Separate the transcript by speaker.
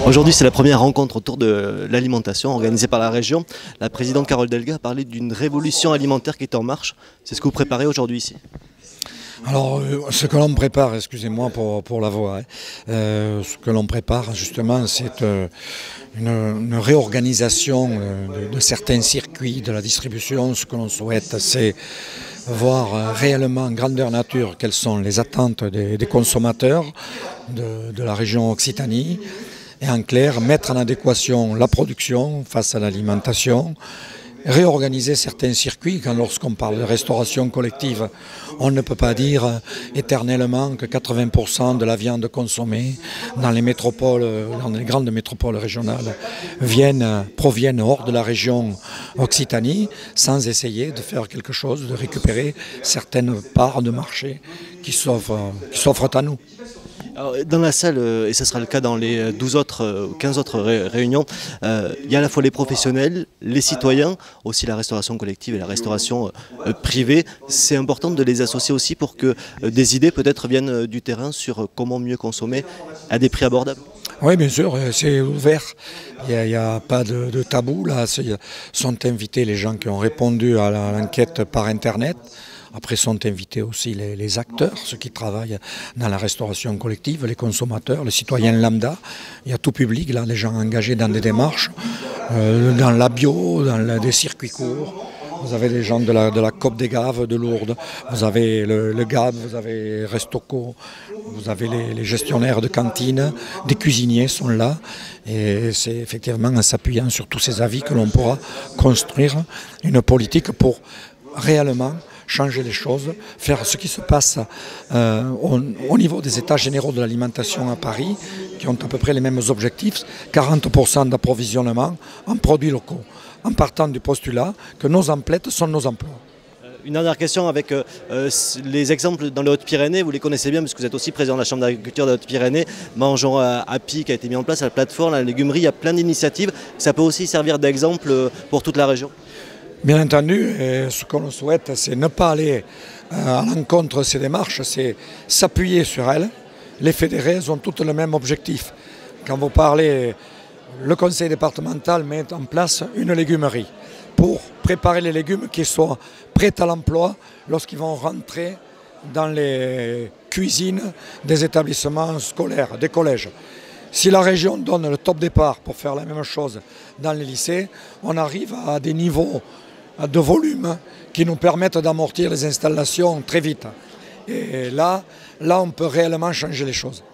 Speaker 1: Aujourd'hui, c'est la première rencontre autour de l'alimentation organisée par la région. La présidente Carole Delga a parlé d'une révolution alimentaire qui est en marche. C'est ce que vous préparez aujourd'hui ici?
Speaker 2: Alors, ce que l'on prépare, excusez-moi pour la voix, ce que l'on prépare justement, c'est une réorganisation de certains circuits de la distribution. Ce que l'on souhaite, c'est voir réellement en grandeur nature quelles sont les attentes des consommateurs de la région Occitanie. Et en clair, mettre en adéquation la production face à l'alimentation, réorganiser certains circuits. Lorsqu'on parle de restauration collective, on ne peut pas dire éternellement que 80% de la viande consommée dans les métropoles, dans les grandes métropoles régionales proviennent hors de la région Occitanie, sans essayer de faire quelque chose, de récupérer certaines parts de marché qui s'offrent à nous.
Speaker 1: Alors, dans la salle, et ce sera le cas dans les 12 autres ou 15 autres réunions, il y a à la fois les professionnels, les citoyens, aussi la restauration collective et la restauration privée. C'est important de les associer aussi pour que des idées peut-être viennent du terrain sur comment mieux consommer à des prix abordables.
Speaker 2: Oui, bien sûr, c'est ouvert. Il n'y a pas de tabou. Là, sont invités les gens qui ont répondu à l'enquête par Internet. Après sont invités aussi les acteurs, ceux qui travaillent dans la restauration collective, les consommateurs, les citoyens lambda. Il y a tout public, là, les gens engagés dans des démarches, dans la bio, dans des circuits courts. Vous avez les gens de la COP des Gaves de Lourdes, vous avez le GAB, vous avez Restoco, vous avez les gestionnaires de cantines, des cuisiniers sont là. Et c'est effectivement en s'appuyant sur tous ces avis que l'on pourra construire une politique pour réellement changer les choses, faire ce qui se passe au niveau des états généraux de l'alimentation à Paris, qui ont à peu près les mêmes objectifs, 40% d'approvisionnement en produits locaux, en partant du postulat que nos emplettes sont nos emplois.
Speaker 1: Une dernière question avec les exemples dans les Hautes-Pyrénées, vous les connaissez bien parce que vous êtes aussi président de la Chambre d'agriculture des Hautes-Pyrénées. Mangeons Happy qui a été mis en place, à la plateforme, la légumerie, il y a plein d'initiatives. Ça peut aussi servir d'exemple pour toute la région.
Speaker 2: Bien entendu, ce que l'on souhaite, c'est ne pas aller à l'encontre de ces démarches, c'est s'appuyer sur elles. Les fédérés ont toutes le même objectif. Quand vous parlez, le conseil départemental met en place une légumerie pour préparer les légumes qui soient prêts à l'emploi lorsqu'ils vont rentrer dans les cuisines des établissements scolaires, des collèges. Si la région donne le top départ pour faire la même chose dans les lycées, on arrive à des niveaux de volume qui nous permettent d'amortir les installations très vite. Et là, on peut réellement changer les choses.